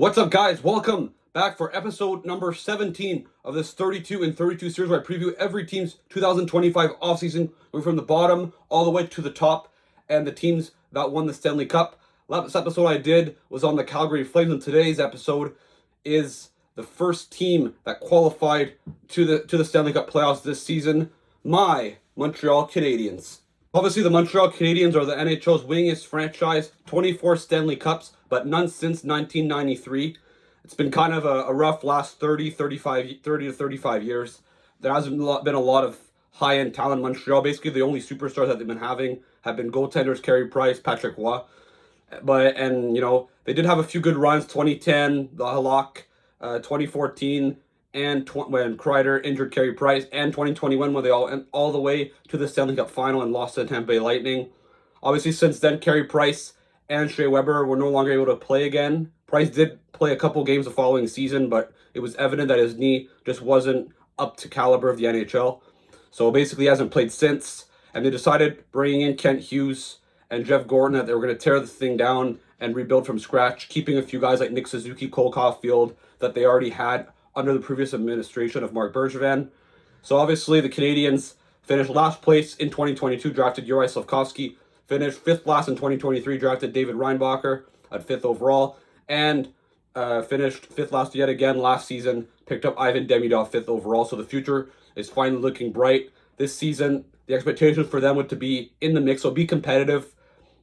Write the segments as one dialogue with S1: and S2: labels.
S1: What's up, guys? Welcome back for episode number 17 of this 32 and 32 series where I preview every team's 2025 offseason, going from the bottom all the way to the top, and the teams that won the Stanley Cup. Last episode I did was on the Calgary Flames, and today's episode is the first team that qualified to the Stanley Cup playoffs this season, my Montreal Canadiens. Obviously, the Montreal Canadiens are the NHL's winningest franchise, 24 Stanley Cups, but none since 1993. It's been kind of a rough last 30 to 35 years. There hasn't been a lot of high-end talent in Montreal. Basically, the only superstars that they've been having have been goaltenders Carey Price, Patrick Roy. They did have a few good runs, 2010, the Halak, 2014, and when Kreider injured Carey Price, and 2021 when they all went all the way to the Stanley Cup final and lost to the Tampa Bay Lightning. Obviously, since then, Carey Price and Shea Weber were no longer able to play again. Price did play a couple games the following season, but it was evident that his knee just wasn't up to caliber of the NHL. So basically, he hasn't played since, and they decided, bringing in Kent Hughes and Jeff Gorton, that they were going to tear the thing down and rebuild from scratch, keeping a few guys like Nick Suzuki, Cole Caulfield that they already had under the previous administration of Marc Bergevin. So obviously the Canadiens finished last place in 2022, drafted Juraj Slafkovsky, finished fifth last in 2023, drafted David Reinbacher at fifth overall, and finished fifth last yet again last season, picked up Ivan Demidov fifth overall. So the future is finally looking bright. This season, the expectations for them were to be in the mix, so be competitive,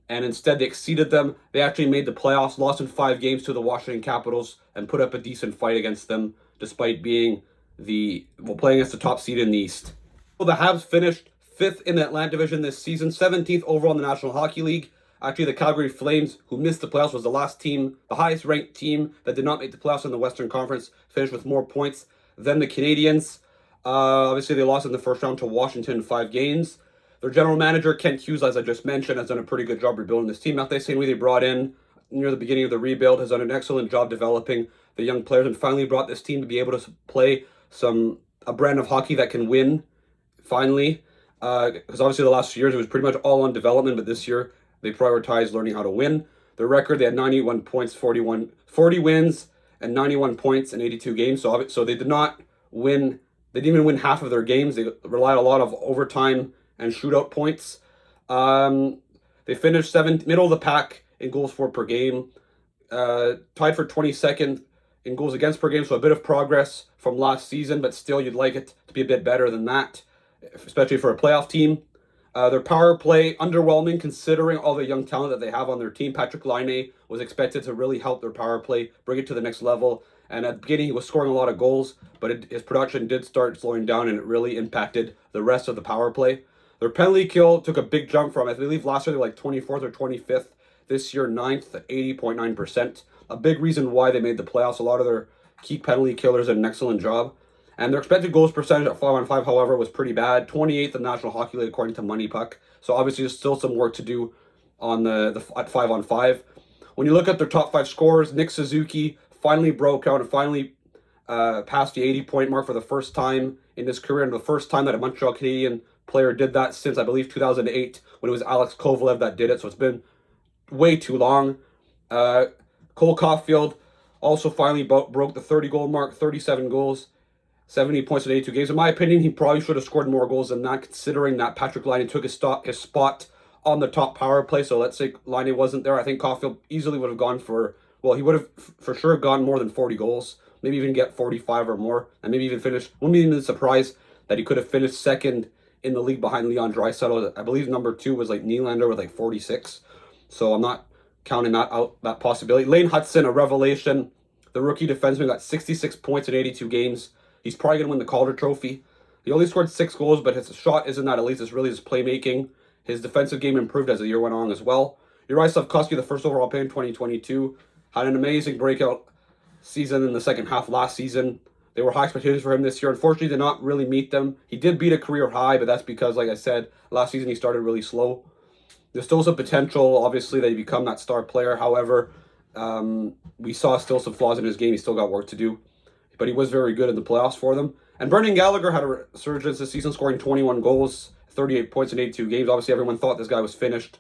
S1: and instead they exceeded them. They actually made the playoffs, lost in 5 games to the Washington Capitals, and put up a decent fight against them, despite being playing as the top seed in the East. Well, the Habs finished 5th in the Atlantic Division this season, 17th overall in the National Hockey League. Actually, the Calgary Flames, who missed the playoffs, was the last team, the highest ranked team that did not make the playoffs in the Western Conference, finished with more points than the Canadiens. Obviously, they lost in the first round to Washington in 5 games. Their general manager, Kent Hughes, as I just mentioned, has done a pretty good job rebuilding this team. Mate St. Louis, they brought in near the beginning of the rebuild, has done an excellent job developing the young players and finally brought this team to be able to play a brand of hockey that can win, finally. Because obviously the last few years it was pretty much all on development, but this year they prioritized learning how to win. Their record, they had 91 points, 40 wins, and 91 points in 82 games. So they did not win. They didn't even win half of their games. They relied a lot of overtime and shootout points. They finished middle of the pack in goals for per game, tied for 22nd in goals against per game, so a bit of progress from last season, but still you'd like it to be a bit better than that, especially for a playoff team. Their power play, underwhelming considering all the young talent that they have on their team. Patrick Laine was expected to really help their power play, bring it to the next level, and at the beginning he was scoring a lot of goals, but his production did start slowing down, and it really impacted the rest of the power play. Their penalty kill took a big jump from, I believe last year they were like 24th or 25th, this year 9th at 80.9%. A big reason why they made the playoffs. A lot of their key penalty killers did an excellent job. And their expected goals percentage at 5-on-5, however, was pretty bad. 28th in the National Hockey League according to Money Puck. So obviously there's still some work to do on at 5-on-5. When you look at their top 5 scorers, Nick Suzuki finally broke out and finally passed the 80-point mark for the first time in his career, and the first time that a Montreal Canadian player did that since, I believe, 2008, when it was Alex Kovalev that did it. So it's been way too long. Cole Caulfield also finally broke the 30-goal mark, 37 goals, 70 points in 82 games. In my opinion, he probably should have scored more goals than that, considering that Patrick Laine took his spot on the top power play. So let's say Laine wasn't there. I think Caulfield easily would have gone he would have for sure gone more than 40 goals, maybe even get 45 or more, and maybe even finish. Wouldn't be even surprised that he could have finished second in the league behind Leon Draisaitl. I believe number 2 was like Nylander with like 46. So I'm not counting that possibility. Lane Hutson, a revelation. The rookie defenseman got 66 points in 82 games. He's probably going to win the Calder Trophy. He only scored 6 goals, but his shot isn't that elite. It's really his playmaking. His defensive game improved as the year went on as well. Juraj Slafkovsky, the first overall pick in 2022, had an amazing breakout season in the second half last season. There were high expectations for him this year. Unfortunately, did not really meet them. He did beat a career high, but that's because, like I said, last season he started really slow. There's still some potential, obviously, that he become that star player. However, we saw still some flaws in his game. He still got work to do. But he was very good in the playoffs for them. And Brendan Gallagher had a resurgence this season, scoring 21 goals, 38 points in 82 games. Obviously, everyone thought this guy was finished,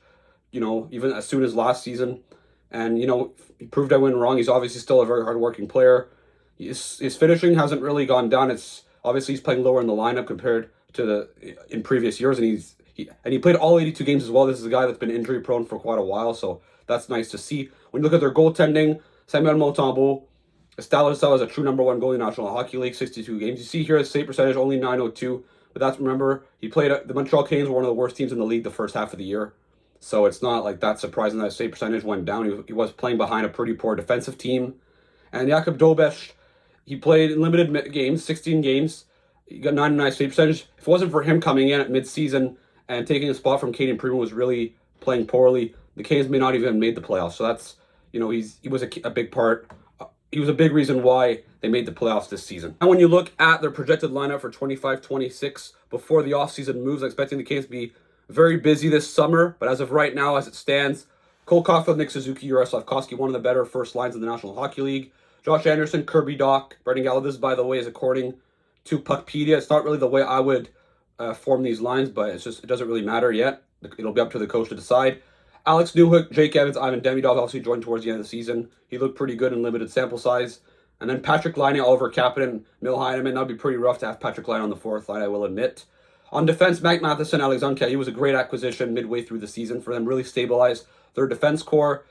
S1: even as soon as last season. And, he proved I went wrong. He's obviously still a very hardworking player. His finishing hasn't really gone down. It's obviously he's playing lower in the lineup compared to in previous years, and he played all 82 games as well. This is a guy that's been injury prone for quite a while, so that's nice to see. When you look at their goaltending, Samuel Montembeault established himself as a true number one goalie in the National Hockey League, 62 games. You see here his save percentage only .902, but remember, he played the Montreal Canadiens were one of the worst teams in the league the first half of the year. So it's not like that surprising that his save percentage went down. He was playing behind a pretty poor defensive team. And Jakub Dobeš, he played in limited games, 16 games. He got 99 save percentage. If it wasn't for him coming in at midseason and taking a spot from Kaden Primo, was really playing poorly, the Canes may not even have made the playoffs. So that's, he was a big part. He was a big reason why they made the playoffs this season. And when you look at their projected lineup for 25-26 before the offseason moves, I'm expecting the Canes to be very busy this summer. But as of right now, as it stands, Cole Caulfield, Nick Suzuki, Juraj Slafkovsky, one of the better first lines in the National Hockey League. Josh Anderson, Kirby Dach, Brendan Gallo. This, by the way, is according to Puckpedia. It's not really the way I would form these lines, but it doesn't really matter yet. It'll be up to the coach to decide. Alex Newhook, Jake Evans, Ivan Demidov obviously joined towards the end of the season. He looked pretty good in limited sample size. And then Patrick Laine, Oliver Kapanen, Mil Heineman. That would be pretty rough to have Patrick Laine on the fourth line, I will admit. On defense, Mac Matheson, Alexandre Caillou was a great acquisition midway through the season for them. Really stabilized their defense core.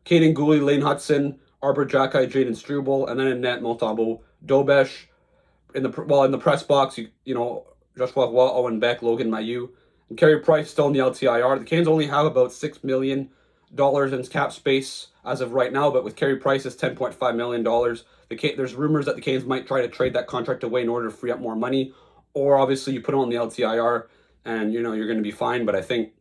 S1: Caden Gooley, Lane Hudson, Arbor Jacki, Jaden Struble, and then in net, Montembeault, Dobeš. In the press box, Joshua Roy, Owen Beck, Logan Mailloux, and Carey Price still in the LTIR. The Canes only have about $6 million in cap space as of right now, but with Carey Price's $10.5 million, there's rumors that the Canes might try to trade that contract away in order to free up more money, or obviously you put him on the LTIR and you're going to be fine. But I think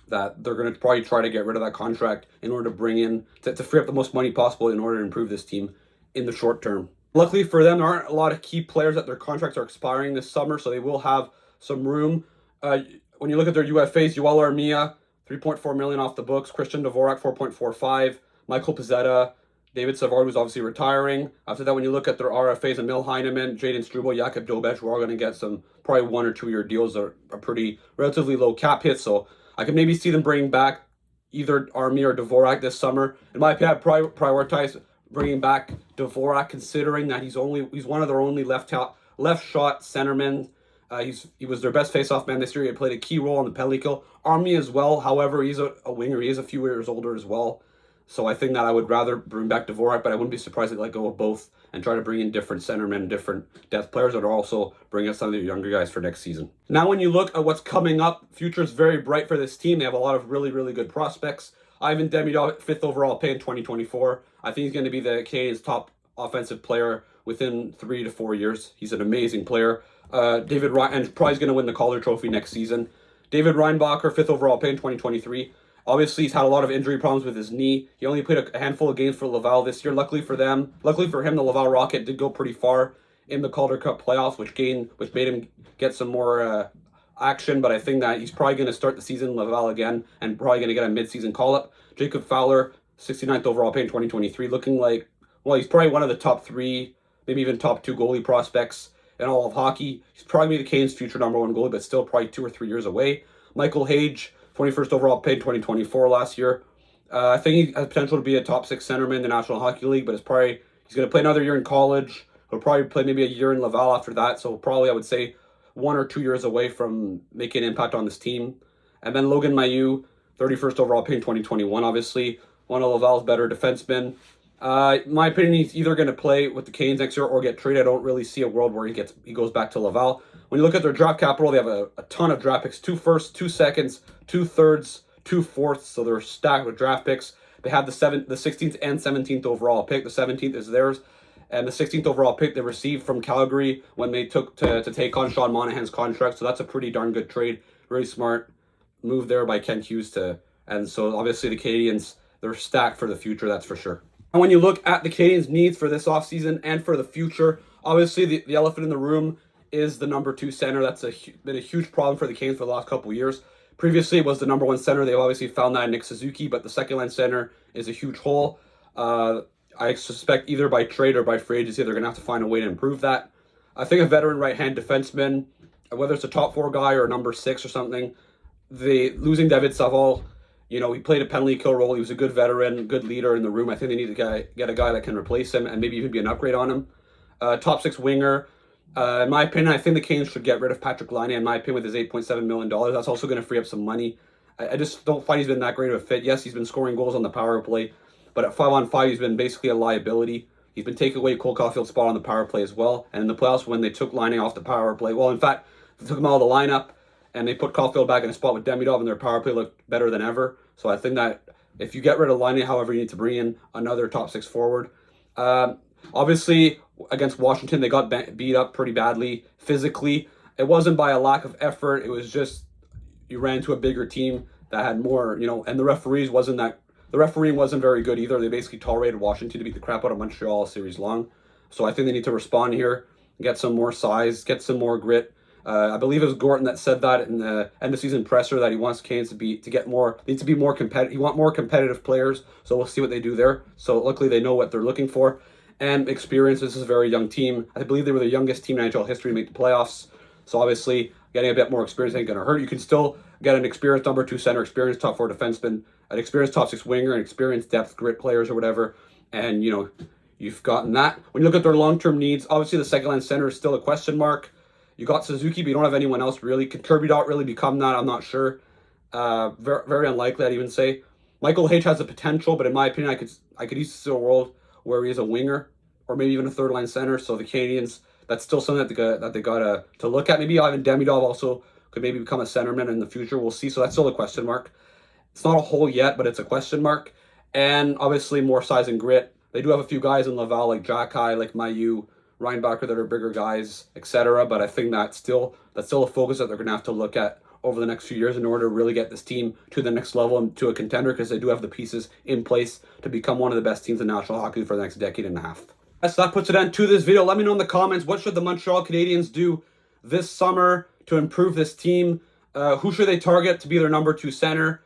S1: that they're going to probably try to get rid of that contract in order to bring in to free up the most money possible in order to improve this team in the short term. Luckily for them, there aren't a lot of key players that their contracts are expiring this summer, so they will have some room. When you look at their UFAs, Yoel Armia, $3.4 million off the books. Christian Dvorak, $4.45. Michael Pezzetta, David Savard, who's obviously retiring. After that, when you look at their RFAs, Emil Heineman, Jaden Struble, Jakub Dobeš, we're all going to get some probably 1 or 2 year deals that are pretty relatively low cap hits. So I can maybe see them bringing back either Armia or Dvorak this summer. In my opinion, I'd prioritize bringing back Dvorak, considering that he's one of their only left shot centermen. He was their best faceoff man this year. He played a key role in the penalty kill. Army as well. However, he's a winger. He is a few years older as well. So I think that I would rather bring back Dvorak, but I wouldn't be surprised to let go of both and try to bring in different centermen, different depth players that are also bring us some of the younger guys for next season. Now, when you look at what's coming up, future is very bright for this team. They have a lot of really, really good prospects. Ivan Demidov, 5th overall pick in 2024. I think he's going to be the Canadiens' top offensive player within 3 to 4 years. He's an amazing player. David Ryan, and probably going to win the Calder Trophy next season. David Reinbacher, 5th overall pick in 2023. Obviously, he's had a lot of injury problems with his knee. He only played a handful of games for Laval this year. Luckily for him, the Laval Rocket did go pretty far in the Calder Cup playoffs, which made him get some more action. But I think that he's probably going to start the season in Laval again and probably going to get a mid-season call-up. Jacob Fowler, 69th overall pick in 2023, looking like, well, he's probably one of the top 3, maybe even top 2 goalie prospects in all of hockey. He's probably the Canes' future number 1 goalie, but still probably 2 or 3 years away. Michael Hage, 21st overall pick 2024 last year. I think he has potential to be a top 6 centerman in the National Hockey League, but he's going to play another year in college. He'll probably play maybe a year in Laval after that, so probably I would say 1 or 2 years away from making an impact on this team. And then Logan Mailloux, 31st overall pick in 2021, obviously one of Laval's better defensemen. In my opinion, he's either going to play with the Canes next year or get traded. I don't really see a world where he goes back to Laval. When you look at their draft capital, they have a ton of draft picks: 2 firsts, 2 seconds, 2 thirds, 2 fourths. So they're stacked with draft picks. They have the 16th and 17th overall pick. The 17th is theirs, and the 16th overall pick they received from Calgary when they took to take on Sean Monahan's contract. So that's a pretty darn good trade. Really smart move there by Ken Hughes and so obviously the Canadiens, they're stacked for the future, that's for sure. And when you look at the Canadiens' needs for this offseason and for the future, obviously the elephant in the room is the number 2 center. That's been a huge problem for the Canes for the last couple of years. Previously, it was the number 1 center. They've obviously found that in Nick Suzuki, but the second-line center is a huge hole. I suspect either by trade or by free agency, they're going to have to find a way to improve that. I think a veteran right-hand defenseman, whether it's a top 4 guy or number 6 or something, losing David Savard, You know, he played a penalty kill role. He was a good veteran, good leader in the room. I think they need to get a guy that can replace him and maybe even be an upgrade on him. Top 6 winger. In my opinion, I think the Canes should get rid of Patrick Laine, in my opinion, with his $8.7 million. That's also going to free up some money. I just don't find he's been that great of a fit. Yes, he's been scoring goals on the power play, but at 5-on-5, he's been basically a liability. He's been taking away Cole Caulfield's spot on the power play as well. And in the playoffs, when they took Laine off the power play, well, in fact, they took him out of the lineup, and they put Caulfield back in a spot with Demidov, and their power play looked better than ever. So I think that if you get rid of Laine, however, you need to bring in another top 6 forward. Obviously, against Washington, they got beat up pretty badly physically. It wasn't by a lack of effort. It was just you ran into a bigger team that had more, you know, and the refereeing wasn't very good either. They basically tolerated Washington to beat the crap out of Montreal all series long. So I think they need to respond here, get some more size, get some more grit. I believe it was Gorton that said that in the end of season presser that he wants Canes to be more competitive. He want more competitive players. So we'll see what they do there. So luckily they know what they're looking for. And experience. This is a very young team. I believe they were the youngest team in NHL history to make the playoffs. So obviously, getting a bit more experience ain't going to hurt. You can still get an experienced number 2 center, experienced top 4 defenseman, an experienced top 6 winger, an experienced depth grit players or whatever. And, you know, you've gotten that. When you look at their long-term needs, obviously the second line center is still a question mark. You got Suzuki, but you don't have anyone else really. Could Kirby Dot really become that? I'm not sure. Very, very unlikely, I'd even say. Michael H has the potential, but in my opinion, I could easily see a world where he is a winger or maybe even a third line center. So the Canadiens, that's still something that they got to look at. Maybe Ivan Demidov also could maybe become a centerman in the future. We'll see. So that's still a question mark. It's not a hole yet, but it's a question mark. And obviously more size and grit. They do have a few guys in Laval like Jacky, like Mailloux, Reinbacher that are bigger guys, etc. But I think that's still a focus that they're going to have to look at over the next few years in order to really get this team to the next level and to a contender, because they do have the pieces in place to become one of the best teams in National Hockey for the next decade and a half. So that puts it end to this video. Let me know in the comments, what should the Montreal Canadiens do this summer to improve this team? Who should they target to be their number 2 center?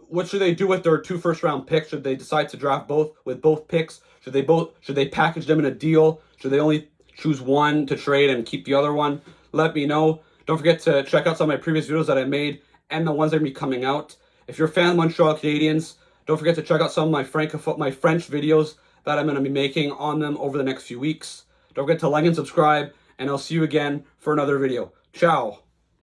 S1: What should they do with their 2 first-round picks? Should they decide to draft both picks? Should they package them in a deal? Should they only choose one to trade and keep the other one? Let me know. Don't forget to check out some of my previous videos that I made and the ones that are going to be coming out. If you're a fan of Montreal Canadiens, don't forget to check out some of my French videos that I'm going to be making on them over the next few weeks. Don't forget to like and subscribe, and I'll see you again for another video. Ciao!